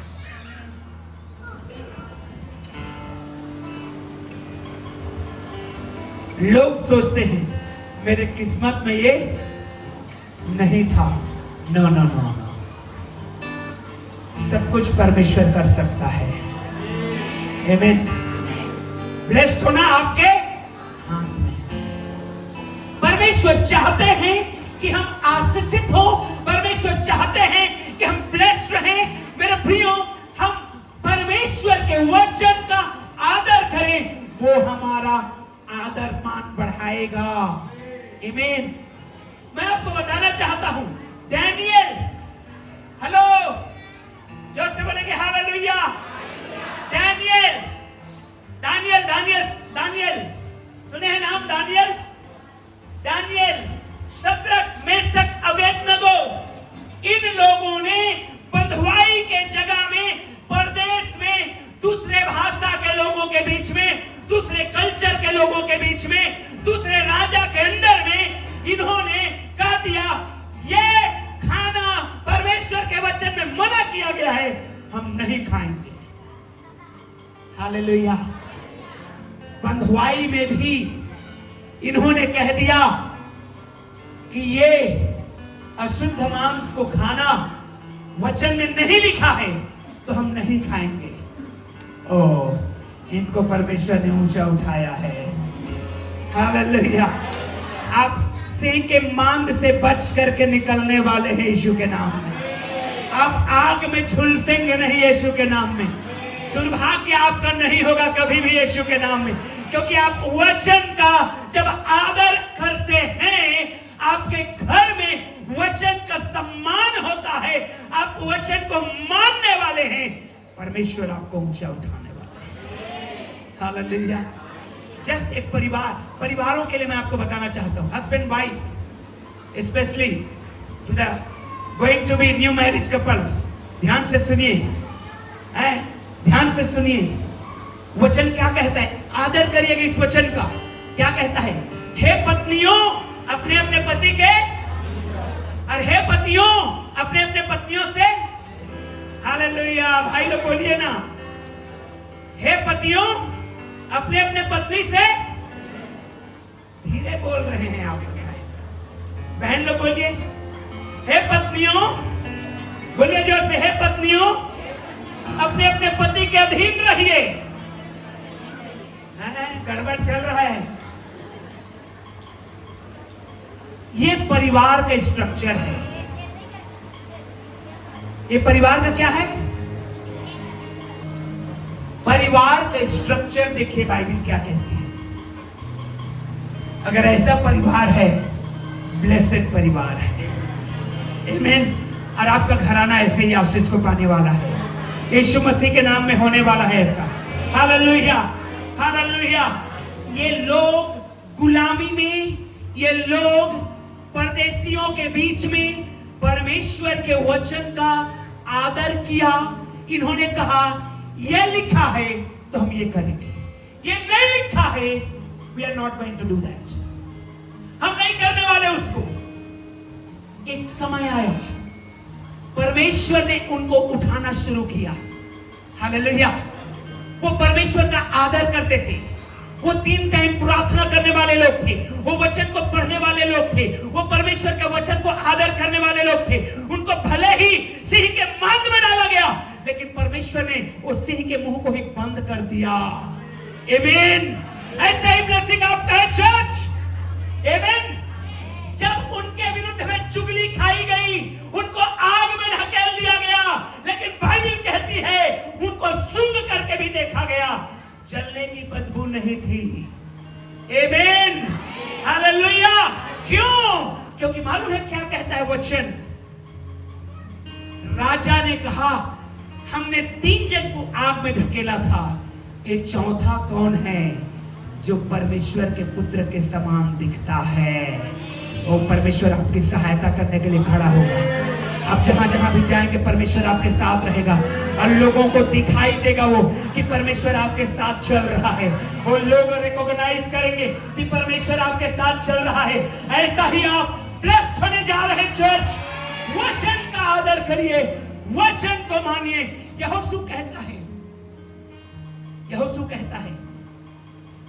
लोग सोचते हैं मेरे किस्मत में ये नहीं था। नो नो नो नो, सब कुछ परमेश्वर कर सकता है। आमीन। ब्लेस्ड होना आपके हाथ में। परमेश्वर चाहते हैं कि हम आशीषित हो, परमेश्वर चाहते हैं कि हम ब्लेस्ड रहें। मेरे प्रियो, हम परमेश्वर के वचन का आदर करें, वो हमारा आदर मान बढ़ाएगा। आमीन। मैं आपको बताना चाहता हूं, दानियल, हेलो, जोर से बोलेंगे hallelujah. Daniel, Daniel, Daniel, Daniel, सुने हैं नाम Daniel? Daniel, Shadrach, Meshach, Abednego, इन लोगों ने बंधुआई के जगह में, परदेश में, दूसरे भाषा के लोगों के बीच में, दूसरे कल्चर के लोगों के बीच में, दूसरे राजा के अंडर में इन्होंने कह दिया ये खाना परमेश्वर के वचन में मना किया गया है, हम नहीं खाएंगे। हालेलुया। बंधुआई में भी इन्होंने कह दिया कि ये अशुद्ध मांस को खाना वचन में नहीं लिखा है, तो हम नहीं खाएंगे। ओ, इनको परमेश्वर ने ऊंचा उठाया है। हालेलुया। आप सिंह के मांद से बच करके निकलने वाले हैं यीशु के नाम में। आप आग में झुलसेंगे नहीं यीशु के नाम में। दुर्भाग्य आपका नहीं होगा कभी भी यीशु के नाम में, क्योंकि आप वचन का जब आदर करते हैं, आपके घर में वचन का सम्मान होता है, आप वचन को मानने वाले हैं, परमेश्वर आपको ऊंचा उठाने वाला है। हालेलुया। जस्ट एक परिवारों के लिए मैं आपको बताना चाहता हूं, husband wife specially the going to be new marriage couple, ध्यान से सुनिए, ध्यान से सुनिए। वचन क्या कहता है? आदर करिएगा इस वचन का। क्या कहता है? हे पत्नियों, अपने अपने पति के, और हे पतियों, अपने अपने पत्नियों से। हालेलुया। भाई लोग बोलिए ना, हे पतियों, अपने अपने पत्नी से। धीरे बोल रहे हैं आप लोग। बहन लोग बोलिए, हे पत्नियों, बोलिए जोर से, हे पत्नियों, अपने अपने पति के अधीन रहिए। गड़बड़ चल रहा है। ये परिवार का स्ट्रक्चर है। ये परिवार का क्या है? परिवार का स्ट्रक्चर देखिए बाइबल क्या कहती है। अगर ऐसा परिवार है, ब्लेसेड परिवार है। आमीन। और आपका घराना ऐसे ही आशीष को पाने वाला है, यीशु मसीह के नाम में होने वाला है ऐसा। Hallelujah, hallelujah. ये लोग गुलामी में, ये लोग परदेशियों के बीच में परमेश्वर के वचन का आदर किया। इन्होंने कहा ये लिखा है तो हम ये करेंगे, ये नहीं लिखा है, we are not going to do that, हम नहीं करने वाले उसको। एक समय आया, परमेश्वर ने उनको उठाना शुरू किया। हालेलुया। वो परमेश्वर का आदर करते थे, वो 3 टाइम प्रार्थना करने वाले लोग थे, वो वचन को पढ़ने वाले लोग थे, वो परमेश्वर के वचन को आदर करने वाले लोग थे। उनको भले ही सिंह के मांद में डाला गया, लेकिन परमेश्वर ने उस सिंह के मुंह को ही बंद कर दिया। आमीन। ऐसे ही ब्लेसिंग आपका है चर्च। आमीन। जब उनके विरुद्ध में चुगली खाई गई, उनको आग में ढकेल दिया गया, लेकिन बाइबल कहती है उनको सूंघ करके भी देखा गया, जलने की बदबू नहीं थी। आमीन। हालेलुया। क्यों? क्योंकि मालूम है क्या कहता है वचन? राजा ने कहा हमने 3 जन को आग में ढकेला था, ये चौथा कौन है जो परमेश्वर के पुत्र के समान दिखता है? वो परमेश्वर आपकी सहायता करने के लिए खड़ा होगा। आप जहां जहां भी जाएंगे परमेश्वर आपके साथ रहेगा, और लोगों को दिखाई देगा वो कि परमेश्वर आपके साथ चल रहा है। वो लोग रिकॉग्नाइज करेंगे कि परमेश्वर आपके साथ चल रहा है। ऐसा ही आप ब्लेस्ड होने जा रहे हैं चर्च। वचन का आदर करिए, वचन को मानिए। यहोशू कहता है, यहोशू कहता है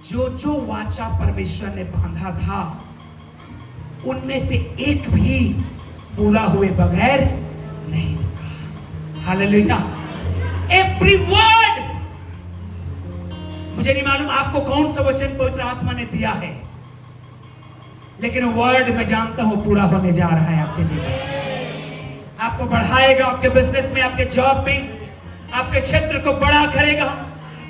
जो जो वाचा परमेश्वर ने बांधा था उनमें से एक भी पूरा हुए बगैर नहीं रुका। हालेलुया। एवरी वर्ड, मुझे नहीं मालूम आपको कौन सा वचन पवित्र आत्मा ने दिया है, लेकिन वर्ड मैं जानता हूं पूरा होने जा रहा है आपके जीवन में। आपको बढ़ाएगा, आपके बिजनेस में, आपके जॉब में, आपके क्षेत्र को बड़ा करेगा।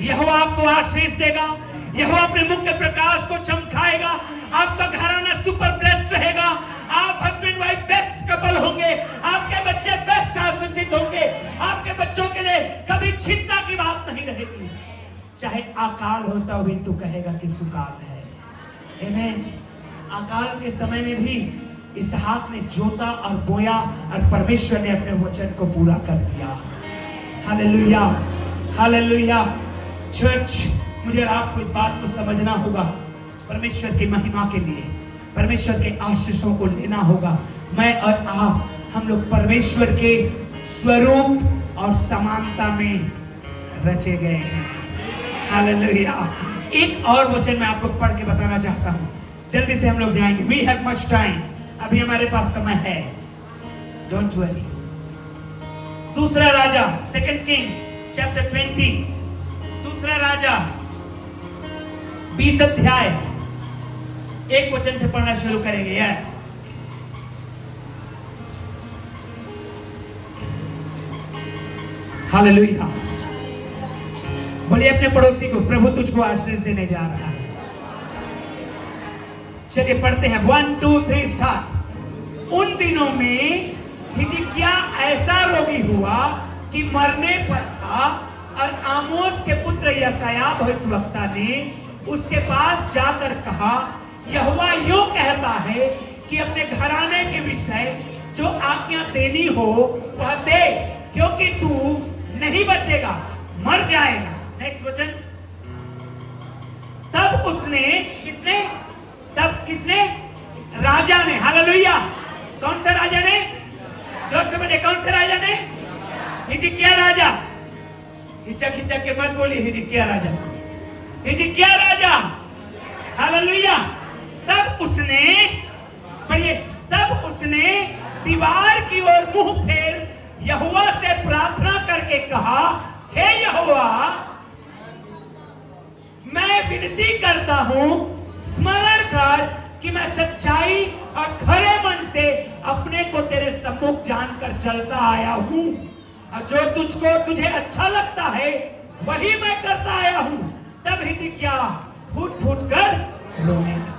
यहोवा आपको आशीष देगा, यहोवा अपने मुख के प्रकाश को चमकाएगा। आपका घराना सुपर ब्लेस्ड रहेगा। आप हस्बैंड वाइफ बेस्ट कपल होंगे, आपके बच्चे बेस्ट आशीषित होंगे। आपके बच्चों के लिए कभी चिंता की बात नहीं रहेगी। चाहे अकाल होता हुए तो कहेगा कि सुकाल है। आमीन। अकाल के समय में भी इसहाक ने जोता और बोया और परमेश्वर ने अपने वचन को पूरा कर दिया। Hallelujah, hallelujah. चर्च, मुझे आपको इस बात को समझना होगा। परमेश्वर की महिमा के लिए परमेश्वर के आशीषों को लेना होगा। मैं और आप, हम लोग परमेश्वर के स्वरूप और समानता में रचे गए हैं। हालेलुया। एक और वचन मैं आपको पढ़ के बताना चाहता हूं, जल्दी से हम लोग जाएंगे। वी हैव मच टाइम, अभी हमारे पास समय है, डोंट वरी। दूसरा राजा, सेकंड किंग चैप्टर 20, दूसरा राजा 20 अध्याय, एक वचन से पढ़ना शुरू करेंगे। Yes, hallelujah. बोलिए अपने पड़ोसी को, प्रभु तुझको आशीष देने जा रहा है। चलिए पढ़ते हैं, 1 2 3 स्टार्ट। उन दिनों में हिजकिय्याह ऐसा रोगी हुआ कि मरने पर था, और आमोस के पुत्र यशायाह भविष्यवक्ता ने उसके पास जाकर कहा, यहोवा यूं कहता है कि अपने घराने के विषय जो आज्ञा देनी हो वह दे, क्योंकि तू नहीं बचेगा, मर जाएगा। नेक्स्ट वचन। तब उसने, किसने? तब किसने? राजा ने। हालेलुया। कौन सा राजा ने? जोर से बोलिए, कौन से राजा ने? हिजकिय्याह राजा। हिचक हिचक के मत बोलिए, हिजकिय्याह राजा, हिजकिय्याह राजा। हालेलुया। तब उसने, पढ़िए, तब उसने दीवार की ओर मुंह फेर यहोवा से प्रार्थना करके कहा, हे यहोवा, मैं विनती करता हूं, स्मरण कर कि मैं सच्चाई और खरे मन से अपने को तेरे सम्मुख जानकर चलता आया हूं, और जो तुझको तुझे अच्छा लगता है वही मैं करता आया हूं। तब हिजकिय्याह फूट फूट कर रोने लगा।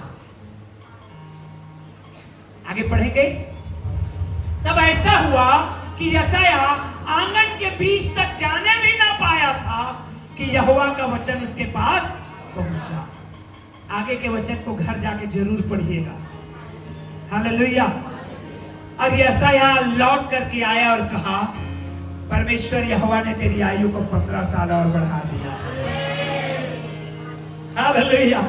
आगे पढ़ेंगे। तब ऐसा हुआ कि यशायाह आंगन के बीच तक जाने भी ना पाया था कि यहोवा का वचन उसके पास पहुंचा। आगे के वचन को घर जाके जरूर पढ़िएगा। हालेलुया। और यशायाह लौट करके आया और कहा, परमेश्वर यहोवा ने तेरी आयु को 15 साल और बढ़ा दिया। हालेलुया।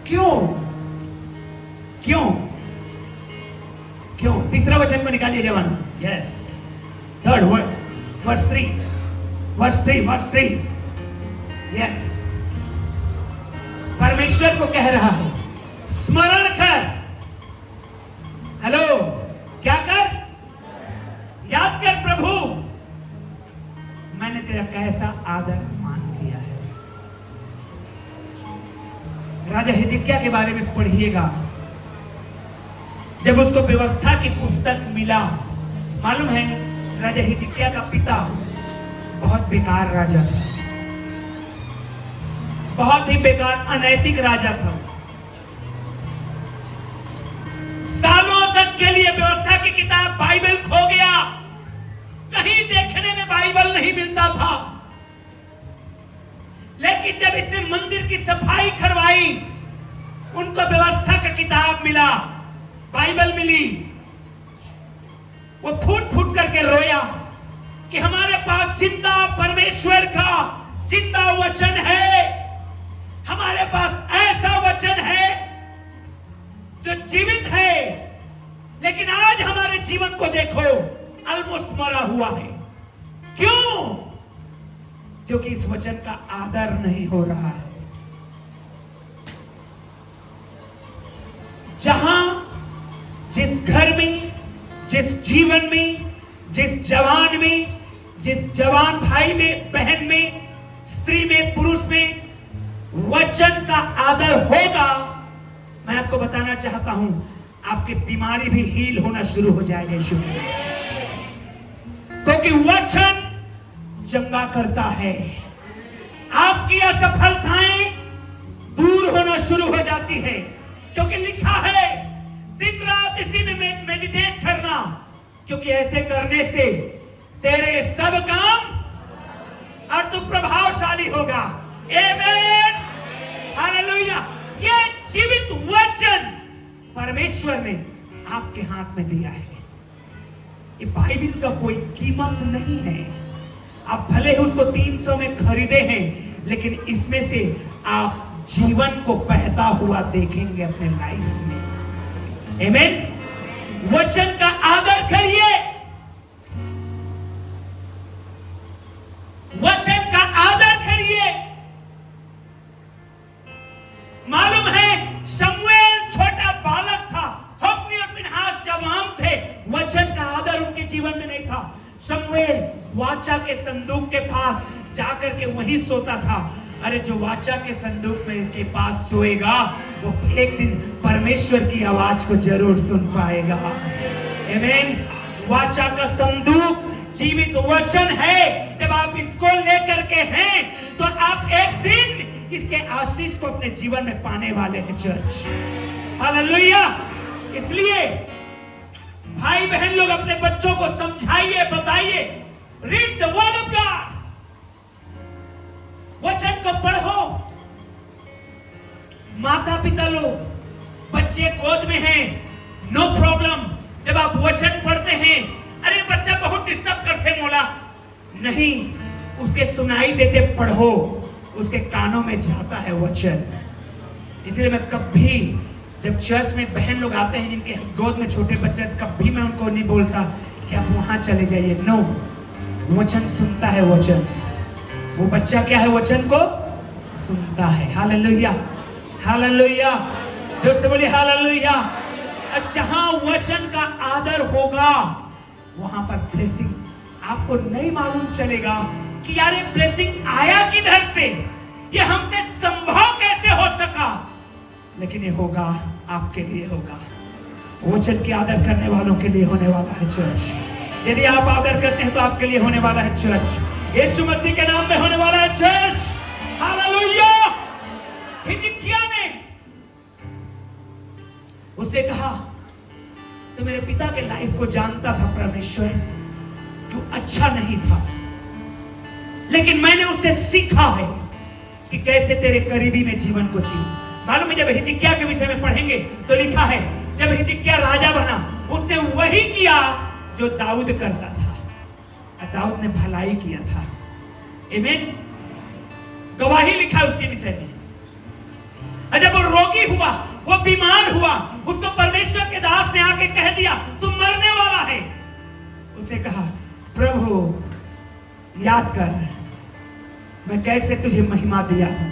क्यों? क्यों? क्यों? तीसरा वचन को निकालिए जवान। Yes, third word, verse 3, verse 3, verse 3। Yes, परमेश्वर को कह रहा है, स्मरण कर। हेलो, क्या कर? याद कर, प्रभु मैंने तेरा कैसा आदर मान किया है। राजा हिजकिय्याह के बारे में पढ़िएगा। जब उसको व्यवस्था की पुस्तक मिला, मालूम है राजा हिजकिय्याह का पिता बहुत बेकार राजा था, बहुत ही बेकार अनैतिक राजा था। सालों तक के लिए व्यवस्था की किताब बाइबल खो गया, कहीं देखने में बाइबल नहीं मिलता था। लेकिन जब इसने मंदिर की सफाई करवाई, उनको व्यवस्था का किताब मिला, बाइबल मिली, वो फूट फूट करके रोया कि हमारे पास जिंदा परमेश्वर का जिंदा वचन है, हमारे पास ऐसा वचन है जो जीवित है, लेकिन आज हमारे जीवन को देखो, ऑलमोस्ट मरा हुआ है। क्यों? क्योंकि इस वचन का आदर नहीं हो रहा है। जहां जिस घर में, जिस जीवन में, जिस जवान में, जिस जवान भाई में, बहन में, स्त्री में, पुरुष में वचन का आदर होगा, मैं आपको बताना चाहता हूं, आपकी बीमारी भी हील होना शुरू हो जाएगा यीशु के नाम। क्योंकि वचन चंगा करता है। आपकी असफलताएं दूर होना शुरू हो जाती है, क्योंकि लिखा है दिन रात इसी में मेडिटेट करना, क्योंकि ऐसे करने से तेरे सब काम और तू प्रभावशाली होगा। आमेन, हालेलुया। ये जीवित वचन परमेश्वर ने आपके हाथ में दिया है। ये बाइबल का कोई कीमत नहीं है। आप भले ही उसको 300 में खरीदे हैं, लेकिन इसमें से आप जीवन को बहता हुआ देखेंगे अपने लाइफ में। आमेन। वचन का आदर करिए, वचन का आदर करिए। मालूम है शमूएल छोटा बालक था, हफ्नी और फिनहास जवान थे, वचन का आदर उनके जीवन में नहीं था। शमूएल वाचा के संदूक के पास जाकर के वहीं सोता था। अरे जो वाचा के संदूक में के पास सोएगा वो एक दिन परमेश्वर की आवाज को जरूर सुन पाएगा। आमीन। वाचा का संदूक जीवित वचन है। जब आप इसको लेकर के हैं तो आप एक दिन इसके आशीष को अपने जीवन में पाने वाले हैं चर्च। हालेलुया। इसलिए भाई बहन लोग अपने बच्चों को समझाइए, बताइए, read the word of God, वचन को पढ़ो। माता पिता लोग बच्चे गोद में हैं, नो प्रॉब्लम। जब आप वचन पढ़ते हैं, अरे बच्चा बहुत डिस्टर्ब करते मोला, नहीं, उसके सुनाई देते पढ़ो, उसके कानों में जाता है वचन। इसलिए मैं कभी जब चर्च में बहन लोग आते हैं जिनके गोद में छोटे बच्चे, कभी मैं उनको नहीं बोलता कि आप वहां चले जाइए। नो, वचन सुनता है, वचन, वो बच्चा क्या है, वचन को सुनता है। हालेलुया, हालेलुया, जोर से बोलिए हालेलुया। और जहां वचन का आदर होगा वहां पर ब्लेसिंग आपको नहीं मालूम चलेगा कि यार ये ब्लेसिंग आया किधर से, ये हमसे संभव कैसे हो सका, लेकिन ये होगा, आपके लिए होगा। वचन की आदर करने वालों के लिए होने वाला है चर्च। यदि आप आदर करते हैं तो आपके लिए होने वाला है चर्च। यीशु मसीह के नाम में होने वाला है चर्च। हालेलुया। हिजकिय्याह ने उससे कहा, तो मेरे पिता के लाइफ को जानता था परमेश्वर, क्यों अच्छा नहीं था, लेकिन मैंने उससे सीखा है कि कैसे तेरे करीबी में जीवन को जी। मालूम है जब हिजकिय्याह के विषय में पढ़ेंगे तो लिखा है जब हिजकिय्याह राजा बना उसने वही किया जो दाऊद करता था, और दाऊद ने भलाई किया था। आमीन। गवाही लिखा उसके विषय में। और जब वो रोगी हुआ, वो बीमार हुआ, उसको परमेश्वर के दास ने आके कह दिया तू मरने वाला है, उसने कहा प्रभु याद कर मैं कैसे तुझे महिमा दिया हूं।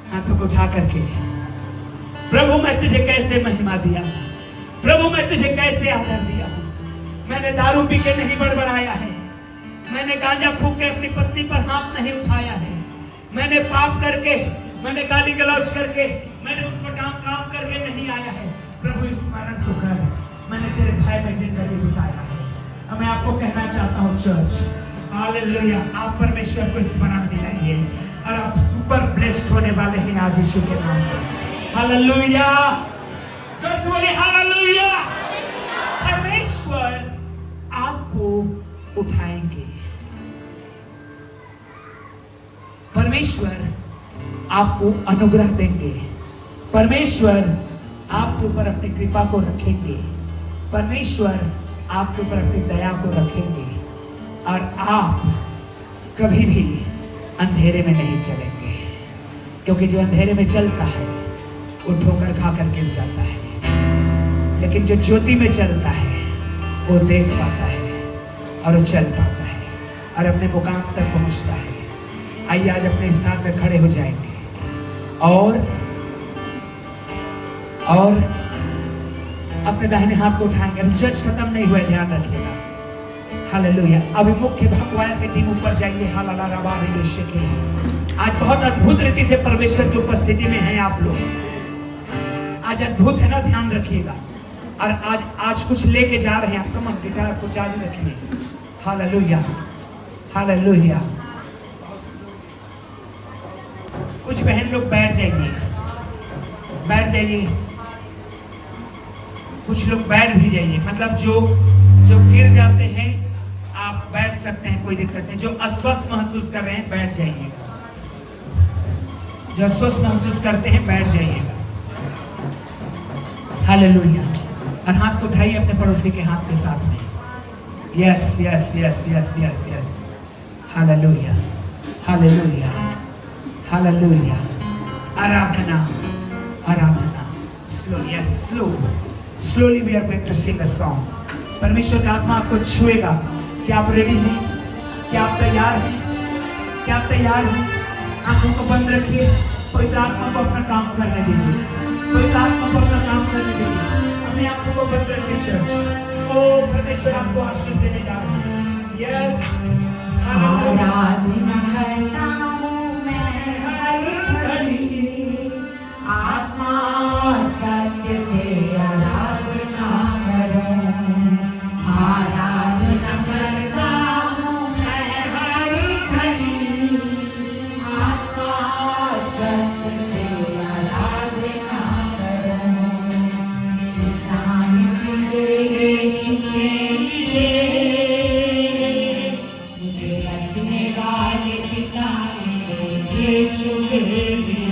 हाथों को उठा करके, प्रभु मैं तुझे कैसे महिमा दिया, प्रभु मैं तुझे कैसे आदर दिया हूं। मैंने दारू पी के नहीं बड़बड़ाया है, मैंने गांजा फूंक के अपनी पत्नी पर हाथ नहीं उठाया है, मैंने पाप करके, मैंने गाली गलौज करके, मैंने उन पर काम करके नहीं आया है। प्रभु स्मरण तो कर, मैंने तेरे भय में जिंदगी बिताया है। अब मैं आपको कहना चाहता हूं चर्च, हालेलुया, आप परमेश्वर को स्मरण दिलाइए और आप सुपर ब्लेस्ड होने वाले हैं आज यीशु के नाम में। हालेलुया, जोर बोलिए हालेलुया। परमेश्वर आपको उठाएंगे, परमेश्वर आपको अनुग्रह देंगे, परमेश्वर आपके ऊपर अपनी कृपा को रखेंगे, परमेश्वर आपके ऊपर अपनी दया को रखेंगे, और आप कभी भी अंधेरे में नहीं चलेंगे। क्योंकि जो अंधेरे में चलता है वो ठोकर खाकर गिर जाता है, लेकिन जो ज्योति में चलता है वो देख पाता है और वो चल पाता है और अपने मुकाम तक पहुंचता है। आइए आज अपने स्थान में खड़े हो जाएंगे और और अपने दाहिने हाथ को उठाएंगे। अभी चर्च खत्म नहीं हुआ, ध्यान रखिएगा। हालेलुया। अभी मुख्य भगवान की टीम ऊपर जाइए। हालाला रबा रिदेश के आज बहुत अद्भुत रीति से परमेश्वर की उपस्थिति में हैं आप लोग। आज अद्भुत है ना, ध्यान रखिएगा। और आज कुछ लेके जा रहे हैं आप। कम गिटार को चालू रखिए। Hallelujah, hallelujah. कुछ बहन लोग बैठ जाइए, बैठ जाइए। कुछ लोग बैठ भी जाइए, मतलब जो गिर जाते हैं आप बैठ सकते हैं, कोई दिक्कत नहीं। जो अस्वस्थ महसूस कर रहे हैं बैठ जाइएगा। जो अस्वस्थ महसूस करते हैं बैठ जाइएगा। हालेलुया। और हाथ को उठाइए अपने पड़ोसी के हाथ के साथ में। Yes yes yes yes yes yes. Hallelujah, hallelujah, hallelujah. Aradhana, Aradhana. Slow, yes slow. Slowly we are going to sing a song. परमेश्वर का आत्मा आपको छुएगा। क्या आप रेडी हैं? क्या आप तैयार हैं? क्या आप तैयार हैं? आंखों को बंद रखिए। पवित्र आत्मा को अपना काम करने दीजिए। पवित्र आत्मा को अपना काम करने दीजिए। अपने आंखों को बंद रखिए चर्च। ओ परमेश्वर आपको आशीष देने जा रहा है। यस, आराधना करता हूँ मैं हर घड़ी, आत्मा सत्य से आराधना करूं। आराधना करता हूँ मैं हर घड़ी, आत्मा सत्य से आराधना करूं। नाम यीशु के लिए मुझे बचने वाले पिता यीशु के लिए,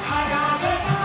आराधना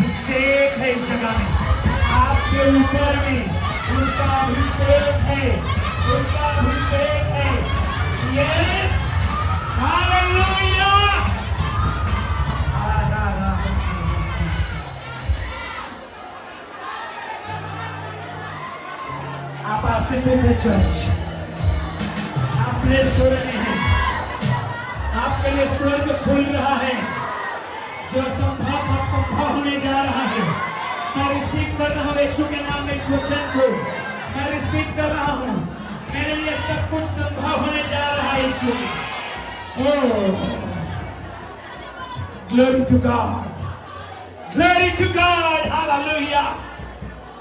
अभिषेक है इस जगह में, आपके ऊपर में उनका अभिषेक है, उनका अभिषेक है। Yes, hallelujah. आप आशीष थे चर्च, आप ब्लेस्ड हो रहे हैं, आपके लिए स्वर्ग खुल रहा है, जो असंभव अब संभव होने जा रहा है। मैं रिसीव कर रहा हूँ यीशु के नाम में इस वचन को, मैं रिसीव कर रहा हूँ, मेरे लिए सब कुछ संभव होने जा रहा है यीशु में। Oh, glory to God, glory to God, hallelujah.